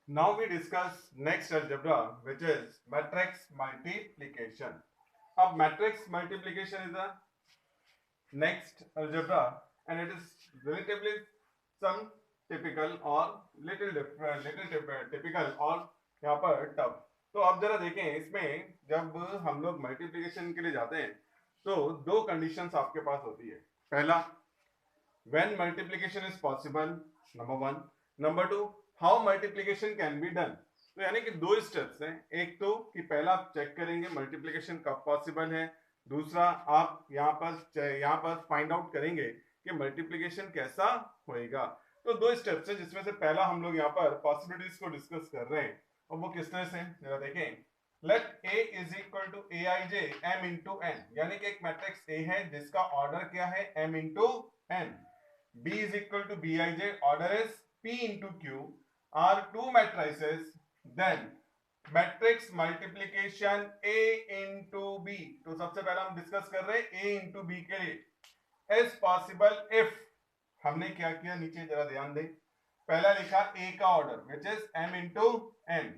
Now we discuss next algebra, which is matrix multiplication. अब matrix multiplication is the next algebra, and it is relatively some typical और typical और यहाँ पर tough. तो अब जरा देखें, इसमें जब हम लोग मल्टीप्लिकेशन के लिए जाते हैं तो दो कंडीशंस आपके पास होती है. पहला, when multiplication is possible, number one. Number two, how multiplication can be done. तो यानी कि दो स्टेप्स हैं. एक तो कि पहला आप चेक करेंगे मल्टीप्लिकेशन कब पॉसिबल है, दूसरा आप यहाँ पर फाइंड आउट करेंगे कि मल्टीप्लिकेशन कैसा होएगा. तो दो स्टेप्स हैं जिसमें से पहला हम लोग यहाँ पर पॉसिबिलिटीज को डिस्कस कर रहे हैं. और वो किस तरह से, जरा देखें. Let A is equal to Aij m into n, यानी कि एक मैट्रिक्स A है जिसका ऑर्डर क्या है, m into n. B is equal to Bij, order is P into Q, are two matrices, then matrix multiplication A into B. तो सबसे पहले हम डिस्कस कर रहे हैं A into B के लिए. is possible if, हमने क्या किया नीचे जरा ध्यान दें. पहला लिखा A का order which is m into n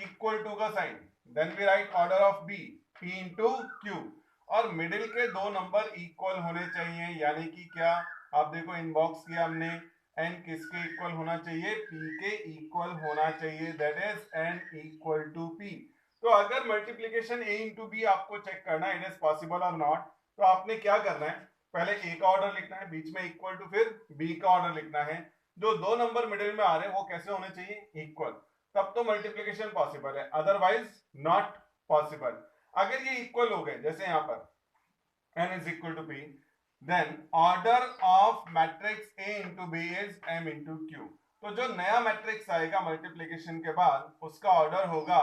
equal to का sign, then we write order of B P into Q, और मिडिल के दो नंबर इक्वल होने चाहिए. यानी कि क्या, आप देखो इनबॉक्स किया हमने, n किसके इक्वल होना चाहिए, p के इक्वल होना चाहिए, that is n equal to p. तो अगर मल्टीप्लिकेशन a इंटू बी आपको चेक करना है, इट इज पॉसिबल और नॉट, तो आपने क्या करना है, पहले a का ऑर्डर लिखना है, बीच में इक्वल टू, फिर b का ऑर्डर लिखना है. जो दो नंबर मिडिल में आ रहे हैं वो कैसे होने चाहिए, इक्वल, तब तो मल्टीप्लिकेशन पॉसिबल है, अदरवाइज नॉट पॉसिबल. अगर ये इक्वल हो गए, जैसे यहां पर n is equal to p, then order of matrix A into B is m into q. तो जो नया मैट्रिक्स आएगा मल्टीप्लिकेशन के बाद उसका ऑर्डर होगा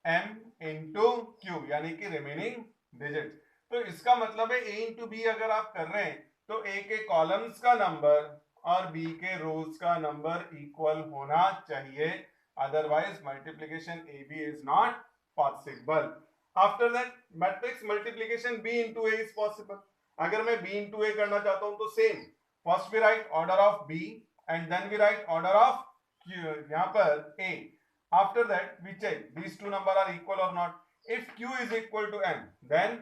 m into q, यानी कि रिमेनिंग डिजिट. तो इसका मतलब है a into b अगर आप कर रहे हैं तो a के कॉलम्स का नंबर और b के रोज का नंबर इक्वल होना चाहिए, otherwise multiplication ab is not possible. After that matrix multiplication b into a is possible. अगर मैं b into a करना चाहता हूं तो same, first we write order of b and then we write order of यहां पर a. After that we check these two number are equal और not. If q is equal to m, then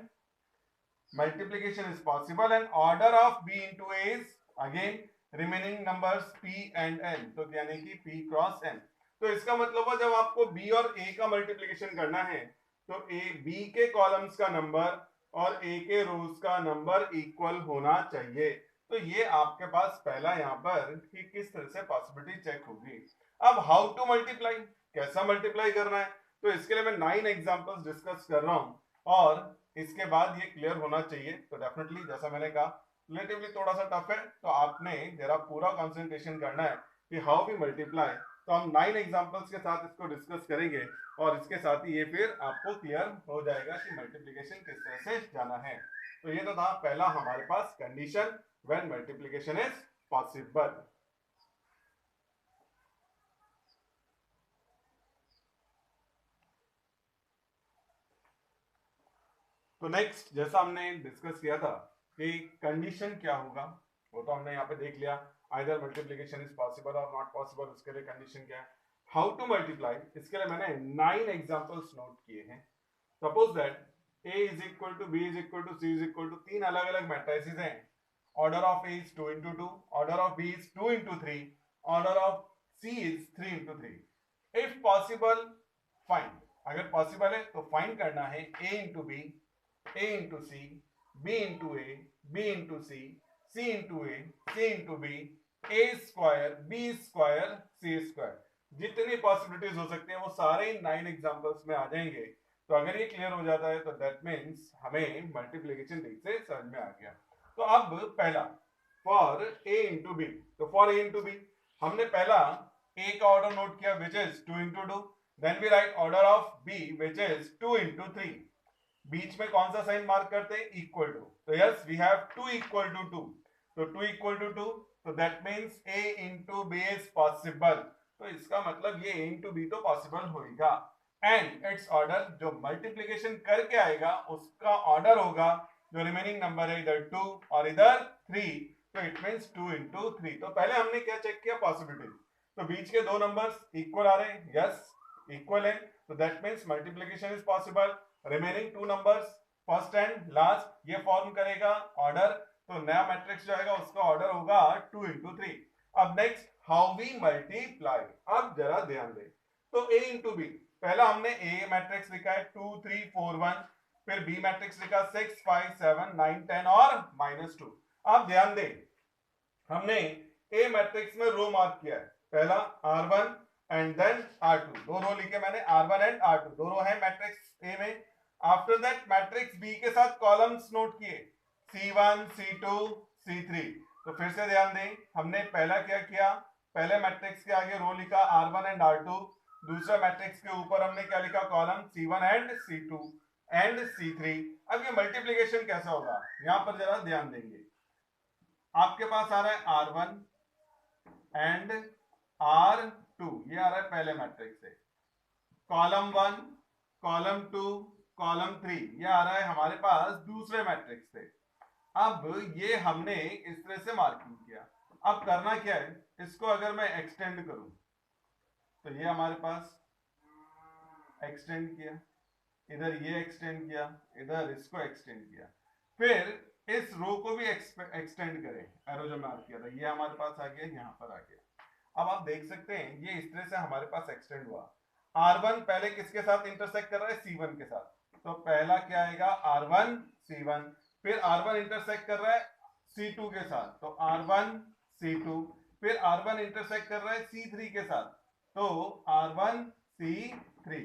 multiplication is possible and order of b into a is again remaining numbers p and n, तो यानी कि p cross n. तो इसका मतलब है जब आपको b और a का मल्टीप्लिकेशन करना है तो ए बी के कॉलम्स का नंबर और ए के रोज का नंबर इक्वल होना चाहिए. तो ये आपके पास पहला यहाँ पर कि किस तरह से पॉसिबिलिटी चेक होगी. अब हाउ टू मल्टीप्लाई, कैसा मल्टीप्लाई करना है, तो इसके लिए मैं 9 एग्जांपल्स डिस्कस कर रहा हूं और इसके बाद ये क्लियर होना चाहिए. तो डेफिनेटली जैसा मैंने कहा रिलेटिवली थोड़ा सा टफ है, तो आपने जरा पूरा कंसंट्रेशन करना है कि हाउ वी मल्टीप्लाई. तो हम 9 एग्जांपल्स के साथ इसको डिस्कस करेंगे और इसके साथ ही ये फिर आपको क्लियर हो जाएगा कि मल्टीप्लिकेशन किस तरह से जाना है. तो ये तो था पहला हमारे पास condition when multiplication is possible. तो नेक्स्ट, जैसा हमने डिस्कस किया था कि कंडीशन क्या होगा, वो तो हमने यहाँ पे देख लिया, आइदर मल्टीप्लिकेशन इज पॉसिबल और नॉट पॉसिबल, उसके लिए कंडीशन क्या है. हाउ टू मल्टीप्लाई, इसके लिए मैंने 9 एग्जांपल्स नोट किए हैं. Suppose that a is equal to b is equal to c is equal to, तीन अलग अलग मैट्रिसेस हैं. Order of a is 2 into 2, order of b is 2 into 3, order of c is 3 into 3. If possible find, अगर possible है तो find करना है a into b, a into c, b into a, b into c, c into a, c into b, a square b square c square. जितनी possibilities हो सकती हैं वो सारे 9 एग्जांपल्स में आ जाएंगे. तो अगर ये क्लियर हो जाता है तो दैट मीन्स हमें मल्टीप्लिकेशन ठीक से समझ में आ गया. तो अब पहला फॉर a इंटू बी, तो फॉर a इंटू बी हमने पहला a का ऑर्डर नोट किया which is 2 into 2, then we write order of b which is 2 into 3. बीच में कौन सा साइन मार्क करते हैं, इक्वल टू. तो yes we have 2 equal to 2, तो 2 इक्वल टू 2, तो that means a into b is possible. तो इसका मतलब ये a इंटू बी तो पॉसिबल होगा. एंड इट्स ऑर्डर, जो मल्टीप्लिकेशन करके आएगा उसका ऑर्डर होगा, जो रिमेनिंग नंबर है इधर 2 और इधर 3, तो इट मींस 2 into 3. तो पहले हमने क्या चेक किया, पॉसिबिलिटी. तो बीच के दो नंबर्स इक्वल आ रहे हैं, यस इक्वल है, तो that means multiplication is possible. Remaining two numbers first and last ये फॉर्म करेगा ऑर्डर, तो नया मैट्रिक्स जो आएगा उसका ऑर्डर होगा 2 into 3। अब नेक्स्ट हाउ वी मल्टीप्लाई, अब जरा ध्यान दें। तो a इंटू बी, पहला हमने a मैट्रिक्स लिखा है 2 3 4 1, फिर b मैट्रिक्स लिखा 6 5 7 9 10 और -2। आप ध्यान दें हमने a मैट्रिक्स में रो मार्क किया है, पहला r1 एंड देन r2, दो रो लिखे मैंने r1 एंड r2, दो रो है मैट्रिक्स a में। आफ्टर दैट मैट्रिक्स b के साथ कॉलम्स नोट किए c1 c2 c3। तो फिर से ध्यान दें हमने पहला क्या किया, पहले मैट्रिक्स के आगे रो लिखा r1 एंड r2, दूसरा मैट्रिक्स के ऊपर हमने क्या लिखा column c1 and c2 and c3। अब ये मल्टीप्लिकेशन कैसा होगा यहां पर जरा ध्यान देंगे। आपके पास आ रहा है r1 एंड r2, ये आ रहा है पहले मैट्रिक्स से, कॉलम 1 कॉलम 2 कॉलम 3 ये आ रहा है हमारे पास दूसरे मैट्रिक्स से। अब ये हमने इस तरह से मार्किंग किया। अब करना क्या है, इसको अगर मैं एक्सटेंड करूं तो ये हमारे पास एक्सटेंड किया, इधर ये एक्सटेंड किया, इधर इसको एक्सटेंड किया, फिर इस रो को भी एक्सटेंड करें, एरो जो मार्क किया था ये हमारे पास आ गया, यहां पर आ गया। अब आप देख सकते हैं ये इस तरह से हमारे पास एक्सटेंड हुआ। R1 पहले किसके साथ इंटरसेक्ट कर रहा है, C1 के साथ, तो पहला क्या आएगा R1 C1, फिर R1 इंटरसेक्ट कर रहा है C2 के साथ, तो R1 C2, फिर R1 इंटरसेक्ट कर रहा है C3 के साथ, तो R1 C3।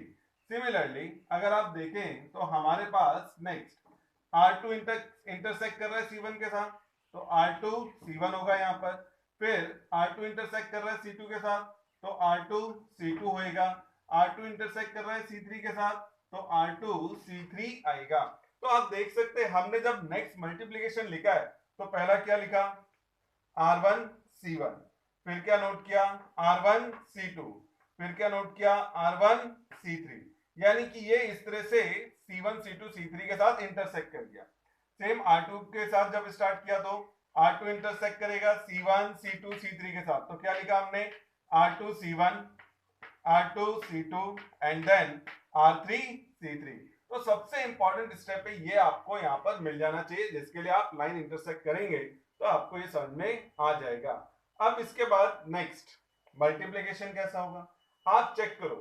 सिमिलरली अगर आप देखें तो हमारे पास नेक्स्ट R2 इंटरसेक्ट कर रहा है C1 के साथ, तो R2 C1 होगा यहाँ पर, फिर R2 इंटरसेक्ट कर रहा है C2 के साथ, तो R2 C2 होएगा, R2 इंटरसेक्ट कर रहा है C3 के साथ, तो R2 C3 आएगा। तो आप देख सकते हैं हमने जब नेक्स्ट मल्टीप्लिकेशन लिखा है तो पहला क्या लिखा R1 C1, फिर क्या नोट किया R1 C2, फिर क्या नोट किया R1 C3, यानी कि ये इस तरह से C1 C2 C3 के साथ इंटरसेक्ट कर गया। सेम R2 के साथ जब स्टार्ट किया तो R2 इंटरसेक्ट करेगा C1 C2 C3 के साथ, तो क्या लिखा हमने R2 C1 R2 C2 and then R3 C3। तो सबसे इंपॉर्टेंट स्टेप है ये आपको यहाँ पर मिल जाना चाहिए, जिसके लिए आप लाइन इंटरसेक्ट करेंगे तो आपको ये समझ में आ जाएगा। अब इसके बाद नेक्स्ट मल्टीप्लिकेशन कैसा होगा, आप चेक करो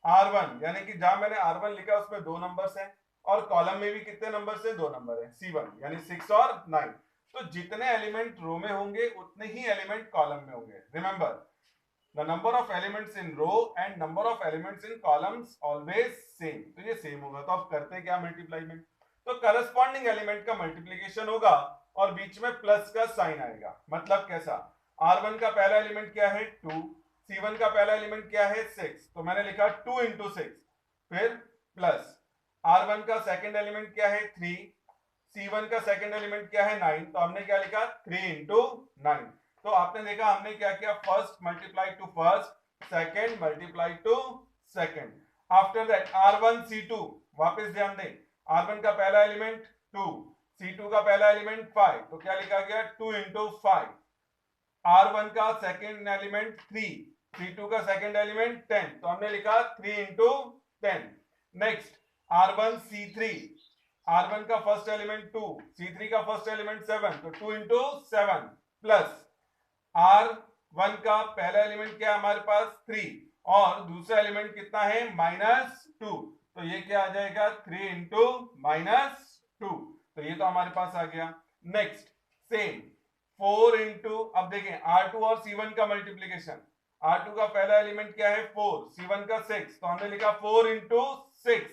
R1 यानी कि जहां मैंने R1 लिखा उसमें दो नंबर्स हैं और कॉलम में भी कितने नंबर्स हैं, दो नंबर है C1 यानी 6 और 9, तो जितने एलिमेंट रो में होंगे उतने ही एलिमेंट कॉलम में होंगे। Remember the number of elements in row and number of elements in columns always same, तो ये सेम होगा। तो आप करते क्या मल्टीप्लाई में, तो करस्पॉन्डिंग एलिमेंट का मल्टीप्लिकेशन होगा और बीच में प्लस का साइन आएगा। मतलब कैसा, R1 का पहला एलिमेंट क्या है 2, C1 का पहला एलिमेंट क्या है 6, तो मैंने लिखा 2 into 6, फिर प्लस R1 का सेकंड एलिमेंट क्या है 3, C1 का सेकंड एलिमेंट क्या है 9, तो हमने क्या लिखा 3 into 9। तो आपने देखा हमने क्या किया, first multiply two first, second multiply two second. After that R1 C2, वापस ध्यान दें R1 का पहला एलिमेंट 2, C2 का पहला एलिमेंट 5, तो क्या लिखा गया 2 into 5। R1 का सेकंड एलिमेंट 3, C2 का सेकंड एलिमेंट 10, तो हमने लिखा 3 into 10। Next R1 C3, R1 का फर्स्ट एलिमेंट 2, C3 का फर्स्ट एलिमेंट 7, तो 2 into 7 प्लस R1 का पहला एलिमेंट क्या है हमारे पास 3 और दूसरा एलिमेंट कितना है -2, तो ये क्या आ जाएगा 3 into -2, तो ये तो हमारे पास आ गया। नेक्स्ट सेम 4 into, अब देखें R2 और C1 का मल्टीप्लिकेशन, R2 का पहला एलिमेंट क्या है 4, C1 का 6, तो हमने लिखा 4 into 6।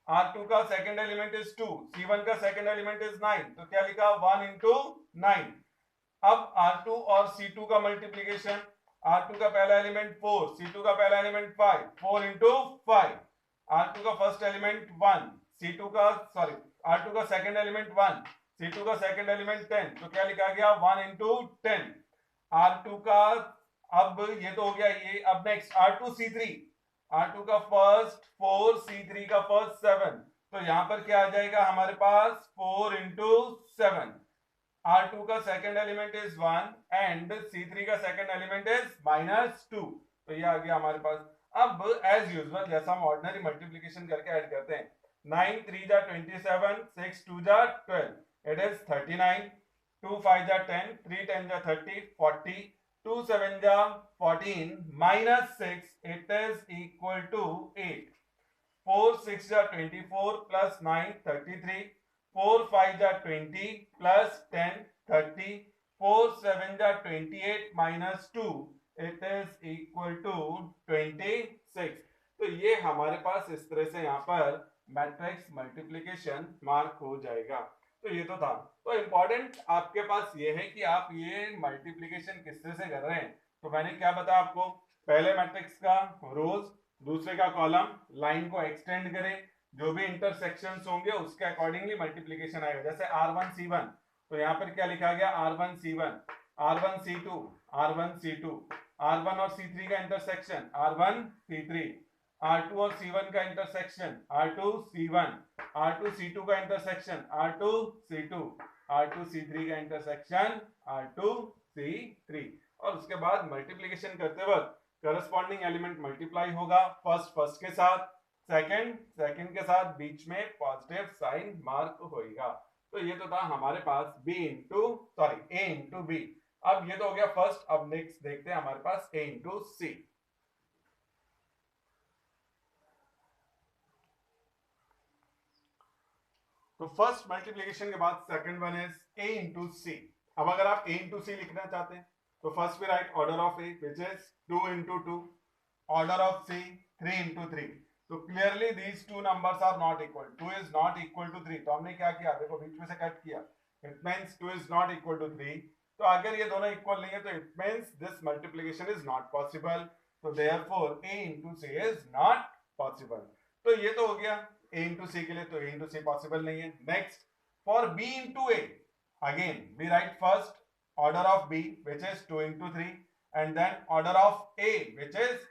R2 का सेकंड एलिमेंट इज 2, C1 का सेकंड एलिमेंट इज 9, तो क्या लिखा 1 into 9। अब R2 और C2 का मल्टीप्लिकेशन, R2 का पहला एलिमेंट 4, C2 का पहला एलिमेंट 5, 4 into 5, R2 का फर्स्ट एलिमेंट 1, C2 का सॉरी R2 का सेकंड एलिमेंट 1, C2 का सेकंड एलिमेंट 10, तो क्या लिखा गया 1 into 10। R2 का, अब ये तो हो गया ये। अब नेक्स्ट R2 C3, R2 का फर्स्ट 4, C3 का फर्स्ट 7, तो यहां पर क्या आ जाएगा हमारे पास 4 into 7। R2 का second element is 1 and C3 का सेकंड एलिमेंट इज -2, तो ये आ गया हमारे पास। अब एज यूजुअल जैसा हम ऑर्डिनरी मल्टीप्लिकेशन करके ऐड करते हैं, 9 3 जा 27, 6 2 जा 12, इट इज 39, 2 5 जा 10, 3 10 जा 30, 40, 2 7 जा 14 minus 6, it is equal to 8, 4 6 जा 24 plus 9 33, 4 5 जा 20 plus 10 30, 4 7 जा 28 minus 2, it is equal to 26। तो ये हमारे पास इस तरह से यहाँ पर मैट्रिक्स मल्टीप्लिकेशन मार्क हो जाएगा। तो ये तो था। तो इंपॉर्टेंट आपके पास ये है कि आप ये मल्टीप्लिकेशन किस तरह से कर रहे हैं। तो मैंने क्या बताया आपको, पहले मैट्रिक्स का रोज, दूसरे का कॉलम, लाइन को एक्सटेंड करें, जो भी इंटरसेक्शंस होंगे उसके अकॉर्डिंगली मल्टीप्लिकेशन आएगा। जैसे R1 C1, तो यहाँ पर क्या लिखा गया, R1 C1, R1 C2, R1 C2, R1 और C3 का इंटरसेक्शन R1 C3, R2 और C1 का intersection R2 C1, R2 C2 का intersection R2 C2, R2 C3 का इंटरसेक्शन R2 C3। और उसके बाद मल्टीप्लिकेशन करते वक्त करस्पॉन्डिंग एलिमेंट मल्टीप्लाई होगा, फर्स्ट के साथ, सेकंड के साथ, बीच में पॉजिटिव साइन मार्क होगा। तो ये तो था हमारे पास A इंटू बी। अब ये तो हो गया फर्स्ट। अब नेक्स्ट देखते हैं हमारे पास A इंटू सी। तो फर्स्ट मल्टीप्लिकेशन के बाद second one is A into C. अब अगर आप A इंटू सी लिखना चाहते हैं तो first we write order of A which is 2 into 2, order of C 3 into 3। तो clearly these two numbers are not equal, 2 is not equal to 3। तो हमने क्या किया, देखो बीच में से कट किया, it means 2 is not equal to 3। तो अगर ये दोनों इक्वल नहीं है तो it means this multiplication is not possible. तो therefore A into C is not possible. तो ये तो हो गया A इंटू C के लिए, तो A इंटू C पॉसिबल नहीं है। Next for B into A, again we write first order of B which is 2 into 3 and then order of A which is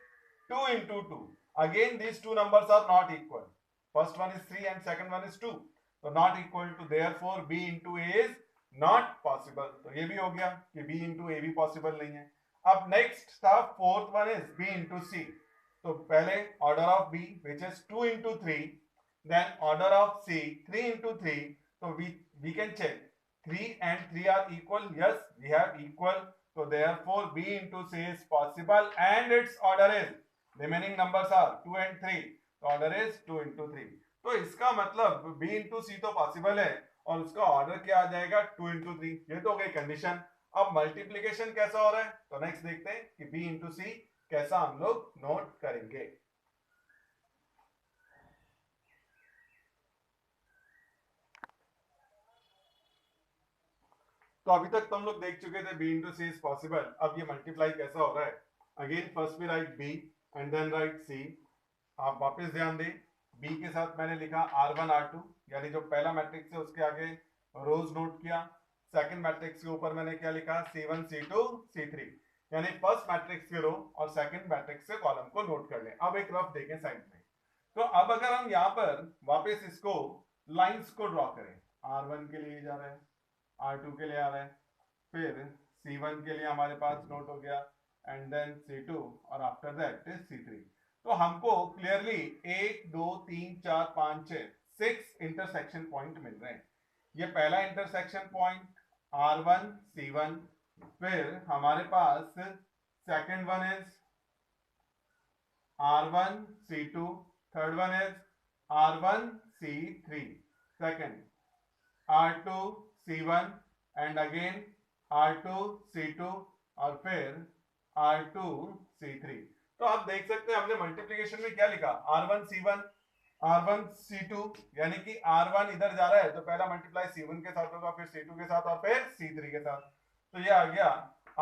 2 into 2. Again these two numbers are not equal. First one is 3 and second one is 2. So not equal to, therefore B into A is not possible. तो ये भी हो गया कि B into A भी possible नहीं है। अब next था fourth one is B into C. तो पहले order of B which is 2 into 3, then order of C 3 into 3. So we can check 3 and 3 are equal. Yes, we have equal. So therefore B into C is possible and its order is, remaining numbers are 2 and 3. So order is 2 into 3. तो इसका मतलब B into C तो possible है और उसका order क्या आ जाएगा, 2 into 3। ये तो हो गई कंडीशन। अब मल्टीप्लिकेशन कैसा हो रहा है तो नेक्स्ट देखते हैं कि B into C कैसा हम लोग नोट करेंगे। तो अभी तक तो हम लोग देख चुके थे B into C is possible। अब ये मल्टीप्लाई कैसा हो रहा है, अगेन फर्स्ट भी write B and then write C। आप वापस ध्यान दें, B के साथ मैंने लिखा R1 R2, यानी जो पहला मैट्रिक्स है उसके आगे रोज नोट किया। सेकंड मैट्रिक्स के ऊपर मैंने क्या लिखा, C1 C2 C3, यानी फर्स्ट मैट्रिक्स के रो और सेकंड मैट्रिक्स के कॉलम को नोट कर लें। अब एक रफ देखें साइड में। तो अब अगर हम यहाँ पर वापस इसको लाइंस को ड्रॉ करें, R1 के लिए जा रहा है, R2 के लिए आ रहा है, फिर C1 के लिए हमारे पास नोट हो गया एंड देन C2 और आफ्टर दैट इज C3। तो हमको क्लियरली 1 2 3 4 5 6 इंटरसेक्शन पॉइंट मिल रहे हैं। ये पहला इंटरसेक्शन पॉइंट R1 C1, फिर हमारे पास second one is R1 C2, third one is R1 C3, second R2 C1 and again R2 C2 और फिर R2 C3। तो आप देख सकते हैं हमने मल्टीप्लिकेशन में क्या लिखा, R1 C1 R1 C2, यानी कि R1 इधर जा रहा है तो पहला मल्टीप्लाई C1 के साथ होगा, फिर C2 के साथ और फिर C3 के साथ। तो ये आ गया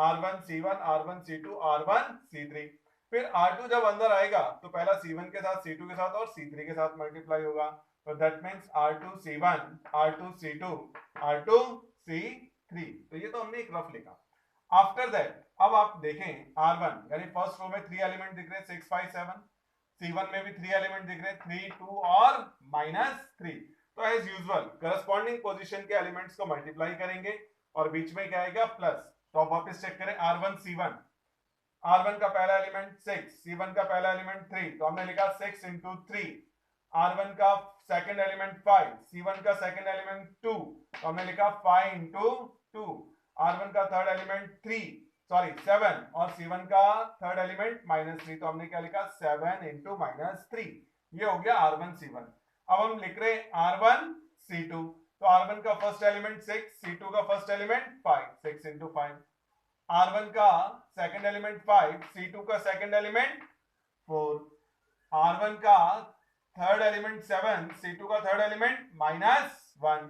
R1 C1 R1 C2 R1 C3। फिर R2 जब अंदर आएगा तो पहला C1 के साथ C2 के साथ और C3 के साथ मल्टीप्लाई होगा। तो that means R2 C1 R2 C2 R2 C3। तो ये तो हमने एक रफ लिखा। आफ्टर दैट अब आप देखें R1, यानी फर्स्ट रो में 3 एलिमेंट दिख रहे हैं 6 5 7, C1 में भी 3 एलिमेंट दिख रहे हैं 3 2 और -3। तो एज यूजुअल करस्पॉन्डिंग पोजीशन के एलिमेंट्स को मल्टीप्लाई करेंगे और बीच में क्या आएगा प्लस। तो आप वापस चेक करें R1 C1, R1 का पहला एलिमेंट 6, C1 का पहला एलिमेंट 3, तो हमने लिखा 6 इंटू 3। R1 का सेकंड एलिमेंट 5, C1 का सेकंड एलिमेंट 2, तो हमने लिखा 5 इंटू 2। R1 का थर्ड एलिमेंट 7 और C1 का थर्ड एलिमेंट -3, तो हमने क्या लिखा 7 इंटू -3। ये हो गया R1 C1। अब हम लिख रहे R1 C2, तो R1 का फर्स्ट एलिमेंट 6, C2 का फर्स्ट एलिमेंट 5, 6 इंटू 5। R1 का सेकंड एलिमेंट 5, C2 का सेकंड एलिमेंट 4, R1 का थर्ड एलिमेंट 7, C2 का थर्ड एलिमेंट -1,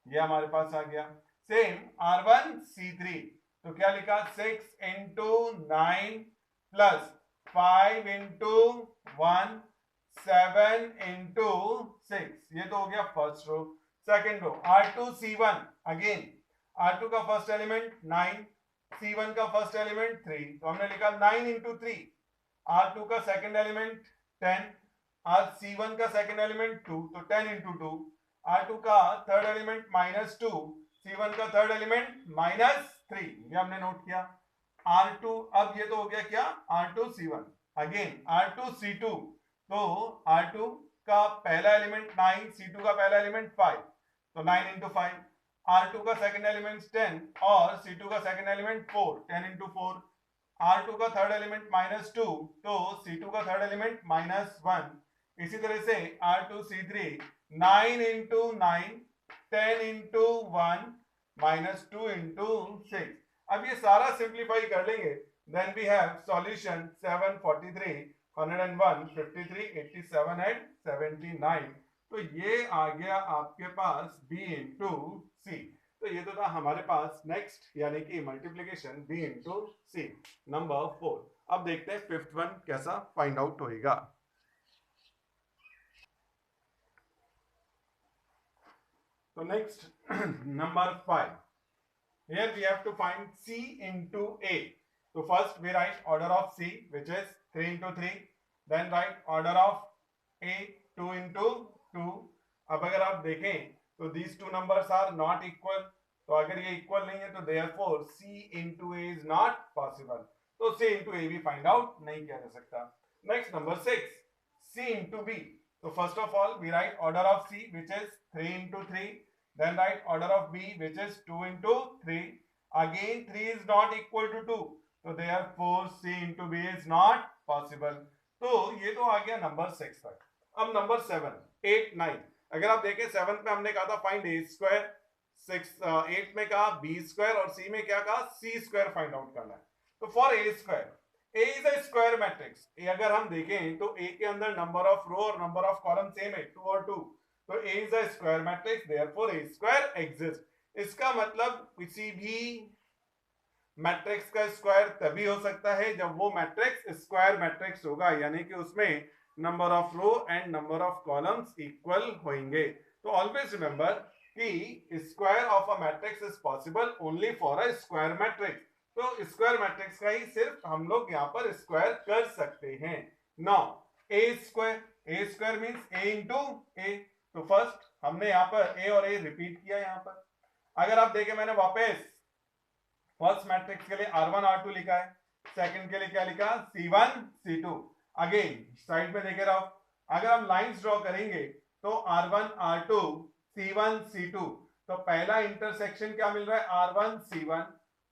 ये हमारे पास आ गया। सेम R1 C3, तो क्या लिखा 6 इंटू 9 प्लस 5 इंटू 1, 7 इंटू 6, ये तो हो गया first row. Second row R2 C1, again R2 का फर्स्ट एलिमेंट 9, C1 का फर्स्ट एलिमेंट 3, तो हमने लिखा 9 इंटू 3। R2 का सेकंड एलिमेंट 10, और C1 का सेकंड एलिमेंट 2, तो 10 इंटू 2। R2 का थर्ड एलिमेंट -2, C1 का थर्ड एलिमेंट -3, ये हमने नोट किया। R2, अब ये तो हो गया क्या R2 C1। Again R2 C2, तो R2 का पहला एलिमेंट 9, C2 का पहला एलिमेंट 5, तो 9 इंटू 5। R2 का सेकंड एलिमेंट 10 और C2 का सेकंड एलिमेंट 4, 10 इंटू 4। R2 का थर्ड एलिमेंट -2, तो C2 का थर्ड एलिमेंट -1। इसी तरह से R2 C3, 9 into 9, 10 into 1, -2 into 6। अब ये सारा सिंप्लीफाई कर लेंगे, then we have solution 743, 101, 53, 87 and 79। तो ये आ गया आपके पास B इंटू C। तो ये तो था हमारे पास नेक्स्ट यानी कि multiplication B into C number 4। अब देखते हैं फिफ्थ वन कैसा फाइंड आउट होएगा। तो next number 5, here we have to find C into A. So first we write order of C, which is 3 into 3, then write order of A 2 into 2। अब अगर आप देखें तो these two numbers are not equal, तो अगर ये equal नहीं है तो therefore C into A is not possible, तो C into A भी फाइंड आउट नहीं किया जा सकता। Next number 6, C into B। तो first of all we write order of C, which is 3 into 3, then write order of B, which is 2 into 3। Again 3 is not equal to 2, so therefore C into B is not possible। तो ये तो आ गया number 6 तक। अब number 7, 8, 9। अगर आप देखें 7 में हमने कहा था फाइंड A स्क्वायर, 8 में कहा B स्क्वायर और C में क्या कहा C स्क्वायर फाइंड आउट करना है। तो for A square, A is a square matrix. अगर हम देखें तो A के अंदर नंबर ऑफ रो और नंबर ऑफ कॉलम सेम है, 2 और 2, तो A is a square matrix, therefore A square exist. इसका मतलब किसी भी मैट्रिक्स का स्क्वायर तभी हो सकता है जब वो मैट्रिक्स स्क्वायर मैट्रिक्स होगा, यानी कि उसमें number of row and number of columns equal होंगे। तो ऑलवेज रिमेंबर कि square of a matrix is possible only for a square matrix. तो स्क्वायर मैट्रिक्स का ही सिर्फ हम लोग यहाँ पर स्क्वायर कर सकते हैं। नाउ ए स्क्वायर मींस ए इंटू ए। तो फर्स्ट हमने यहाँ पर ए और ए रिपीट किया। यहाँ पर अगर आप देखें मैंने वापस फर्स्ट मैट्रिक्स के लिए R1 R2 लिखा है, सेकंड के लिए क्या लिखा C1 C2। अगेन साइड में देखे रहो, अगर हम लाइंस ड्रॉ करेंगे तो R1 R2 C1 C2, तो पहला इंटरसेक्शन क्या मिल रहा है R1 C1,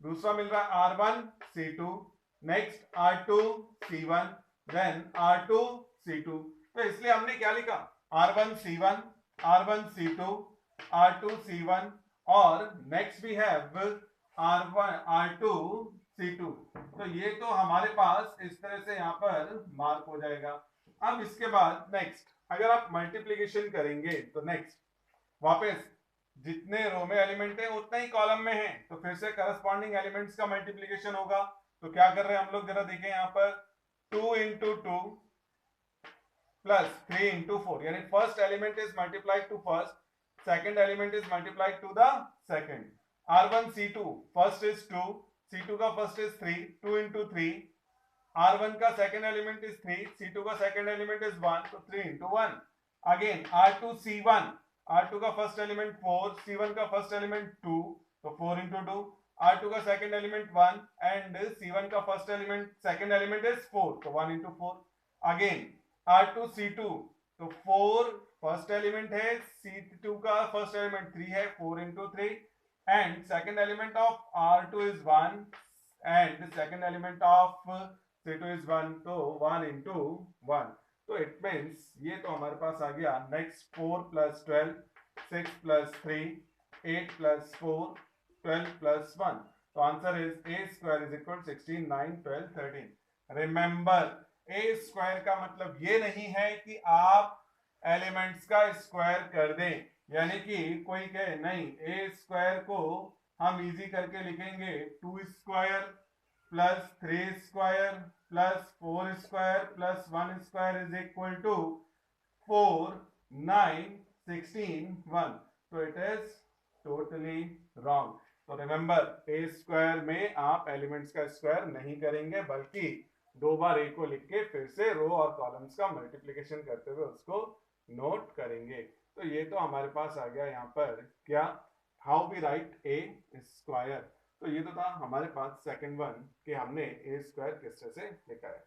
दूसरा मिल रहा है R1 C2, next R2 C1, then R2 C2। तो इसलिए हमने क्या लिखा R1 C1, R1 C2, R2 C1 और नेक्स्ट भी है R1 R2 C2। तो ये तो हमारे पास इस तरह से यहाँ पर मार्क हो जाएगा। अब इसके बाद नेक्स्ट अगर आप मल्टीप्लिकेशन करेंगे तो नेक्स्ट वापस जितने रो में एलिमेंट है उतना ही कॉलम में है, तो फिर से करस्पॉन्डिंग एलिमेंट्स का मल्टीप्लिकेशन होगा। तो क्या कर रहे हैं हम लोग जरा देखें यहाँ पर 2 into 2 plus 3 into 4, यानी first element is multiplied to first, second element is multiplied to the second. R1 C2 first is 2, C2 का फर्स्ट इज 3, 2 into 3। R1 का सेकंड एलिमेंट इज 3, C2 का सेकंड एलिमेंट इज 1, तो 3 into 1। Again R2 C1, R2 का first element 4, C1 का first element 2, तो 4 into 2। R2 का second element 1 and C1 का first element second element is 4, तो 1 into 4. Again R2 C2, तो 4 first element है, C2 का फर्स्ट एलिमेंट 3 है, 4 into 3 and second element of R2 is 1 and second element of C2 is 1, तो 1 into 1. तो it means ये तो हमारे पास आ गया. Next 4 plus 12, 6 plus 3, 8 plus 4, 12 plus 1. So answer is a square is equal to 16, 9, 12, 13. Remember, a square का मतलब ये नहीं है कि आप एलिमेंट्स का स्क्वायर कर दें, यानी कि कोई कहे नहीं a स्क्वायर को हम इजी करके लिखेंगे 2 square plus 3 square plus 4 square plus 1 square is equal to 4, 9, 16, 1. तो इट इज टोटली रॉन्ग. तो रिमेंबर, ए स्क्वायर में आप एलिमेंट्स का स्क्वायर नहीं करेंगे, बल्कि दो बार ए को लिख के फिर से रो और कॉलम्स का मल्टीप्लिकेशन करते हुए उसको नोट करेंगे. तो ये तो हमारे पास आ गया यहाँ पर क्या, how we write A square. तो ये तो था हमारे पास सेकंड वन कि हमने ए स्क्वायर किस तरह से लिखा है.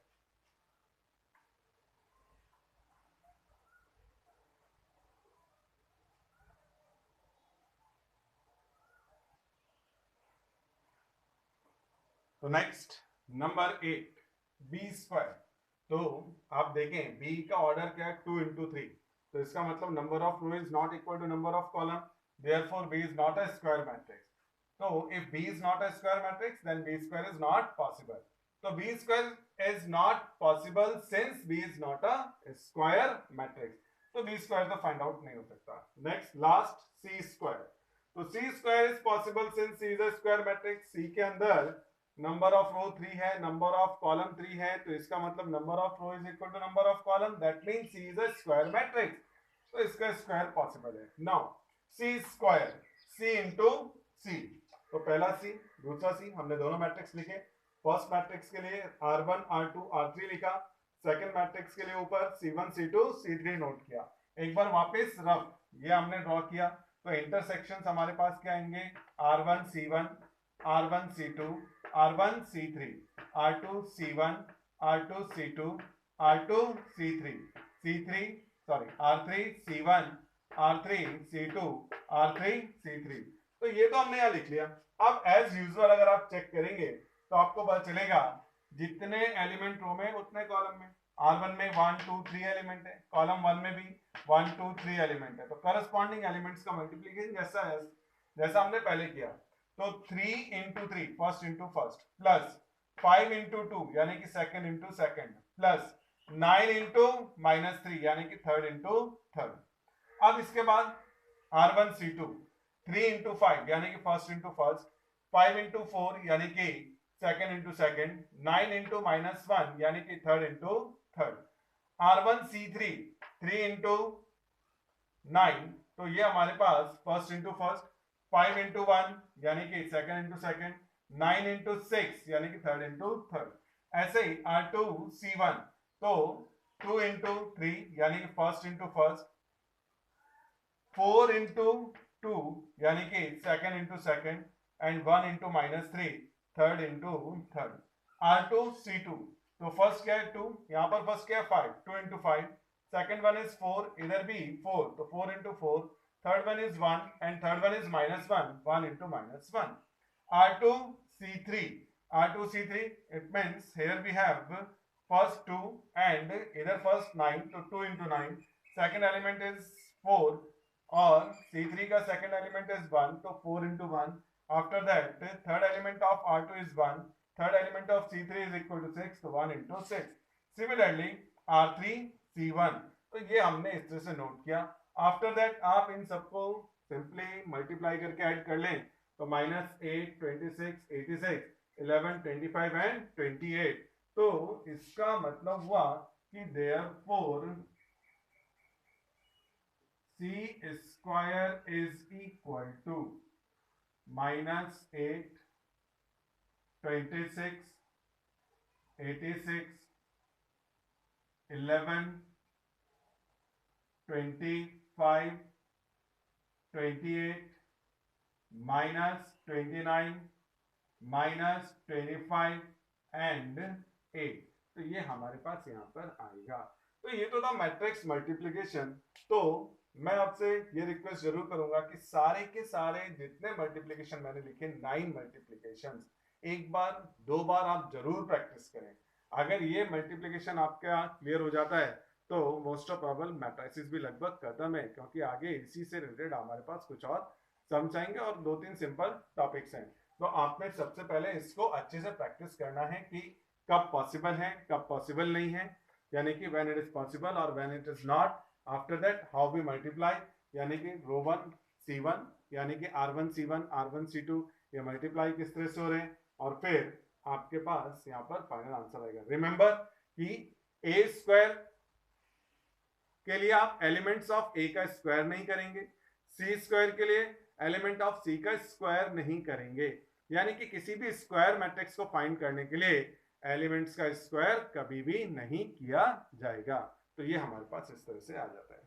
तो नेक्स्ट नंबर 8, बी स्क्वायर. तो आप देखें बी का ऑर्डर क्या है, 2 into 3. तो इसका मतलब number of row is not equal to number of column, therefore B is not a square matrix. तो if B is not a square matrix then B square is not possible. तो B square is not possible since B is not a square matrix. तो B square तो find out नहीं हो सकता. Next last, C square. तो C square is possible since C is a square matrix. C के अंदर number of रो 3 है, number of column 3 है, तो इसका मतलब number of row is equal to number of column, that means C is a square matrix. तो इसका square possible है. Now C square, C into C. तो पहला सी दूसरा सी, हमने दोनों मैट्रिक्स लिखे. फर्स्ट मैट्रिक्स के लिए R1 R2 R3 लिखा, सेकंड मैट्रिक्स के लिए ऊपर C1 C2 C3 नोट किया. एक बार वापस रफ ये हमने ड्रॉ किया, तो इंटरसेक्शंस हमारे पास क्या आएंगे, R1 C1, R1 C2, R1 C3, R2 C1, R2 C2, R2 C3, C3 sorry R3 C1, R3 C2, R3 C3. तो ये तो हमने यहाँ लिख लिया. अब एज यूजुअल अगर आप चेक करेंगे तो आपको पता चलेगा जितने एलिमेंट रो में उतने कॉलम में. R1 में 1 2 3 एलिमेंट है, कॉलम 1 में भी 1 2 3 एलिमेंट है. तो करस्पॉन्डिंग एलिमेंट्स का मल्टीप्लिकेशन जैसा हमने पहले किया. तो 3 into 3 first into first plus 5 into 2 यानी कि second into second plus 9 into -3 यानी कि थर्ड इंटू थर्ड. अब इसके बाद R1 C2 3 into 5 यानी कि फर्स्ट इंटू फर्स्ट, 5 into 4 यानी कि सेकंड इंटू सेकंड, 9 into -1 यानी कि third into third. R1 C3 3 into 9, तो ये हमारे पास फर्स्ट इंटू फर्स्ट, 5 into 1 यानी कि सेकंड इंटू सेकंड, 9 into 6 यानी कि थर्ड इंटू थर्ड. ऐसे ही R2 C1, तो 2 into 3 यानी कि फर्स्ट इंटू फर्स्ट, 4 into 2 यानी कि second into second and 1 into -3 third into third. R2 C2, तो फर्स्ट क्या है 2, यहां पर फर्स्ट क्या है 5, 2 into 5, सेकंड वन इज 4, इधर भी 4, तो 4 into 4, third one is 1 and third one is -1, 1 into -1. R2 C3, R2 C3, it means here we have first 2 and either first 9, so 2 into 9, second element is 4 और C3 का second element is 1, तो 4 into 1. After that third element of R2 is 1, third element of C3 is equal to 6, so 1 into 6. Similarly R3 C1, तो ये हमने इस तरह से note किया. आफ्टर दैट आप इन सबको सिंपली मल्टीप्लाई करके ऐड कर लें, तो -8 26 86 11 25 एंड 28. तो इसका मतलब हुआ कि therefore C square is equal to -8 26 86 11 25 28 -29 -25 and 8। तो ये हमारे पास यहाँ पर आएगा। तो ये तो था मैट्रिक्स मल्टीप्लीकेशन। तो मैं आपसे ये रिक्वेस्ट जरूर करूंगा कि सारे के सारे जितने मल्टीप्लीकेशन मैंने लिखे 9 मल्टीप्लीकेशन एक बार 2 बार आप जरूर प्रैक्टिस करें। अगर ये मल्टीप्लीकेशन आपका क्लियर हो जाता है तो मोस्ट ऑफ प्रोबेबल मैट्रिसेस भी लगभग खत्म है, क्योंकि आगे इसी से रिलेटेड हमारे पास कुछ और समझाएंगे और 2-3 सिंपल टॉपिक्स हैं। तो आपने सबसे पहले इसको अच्छे से प्रैक्टिस करना है कि कब पॉसिबल है कब पॉसिबल नहीं है, यानी कि व्हेन इट इज पॉसिबल और when it is not. After that how we multiply, यानी कि रो 1 C1 यानी कि R1 C1 R1 C2 ये मल्टीप्लाई किस तरह से हो रहे हैं, और फिर आपके पास यहाँ पर फाइनल आंसर आएगा। रिमेंबर कि ए स्क्वायर के लिए आप एलिमेंट्स ऑफ ए का स्क्वायर नहीं करेंगे, सी स्क्वायर के लिए एलिमेंट ऑफ सी का स्क्वायर नहीं करेंगे, यानी कि किसी भी स्क्वायर मैट्रिक्स को फाइंड करने के लिए एलिमेंट्स का स्क्वायर कभी भी नहीं किया जाएगा। तो ये हमारे पास इस तरह से आ जाता है।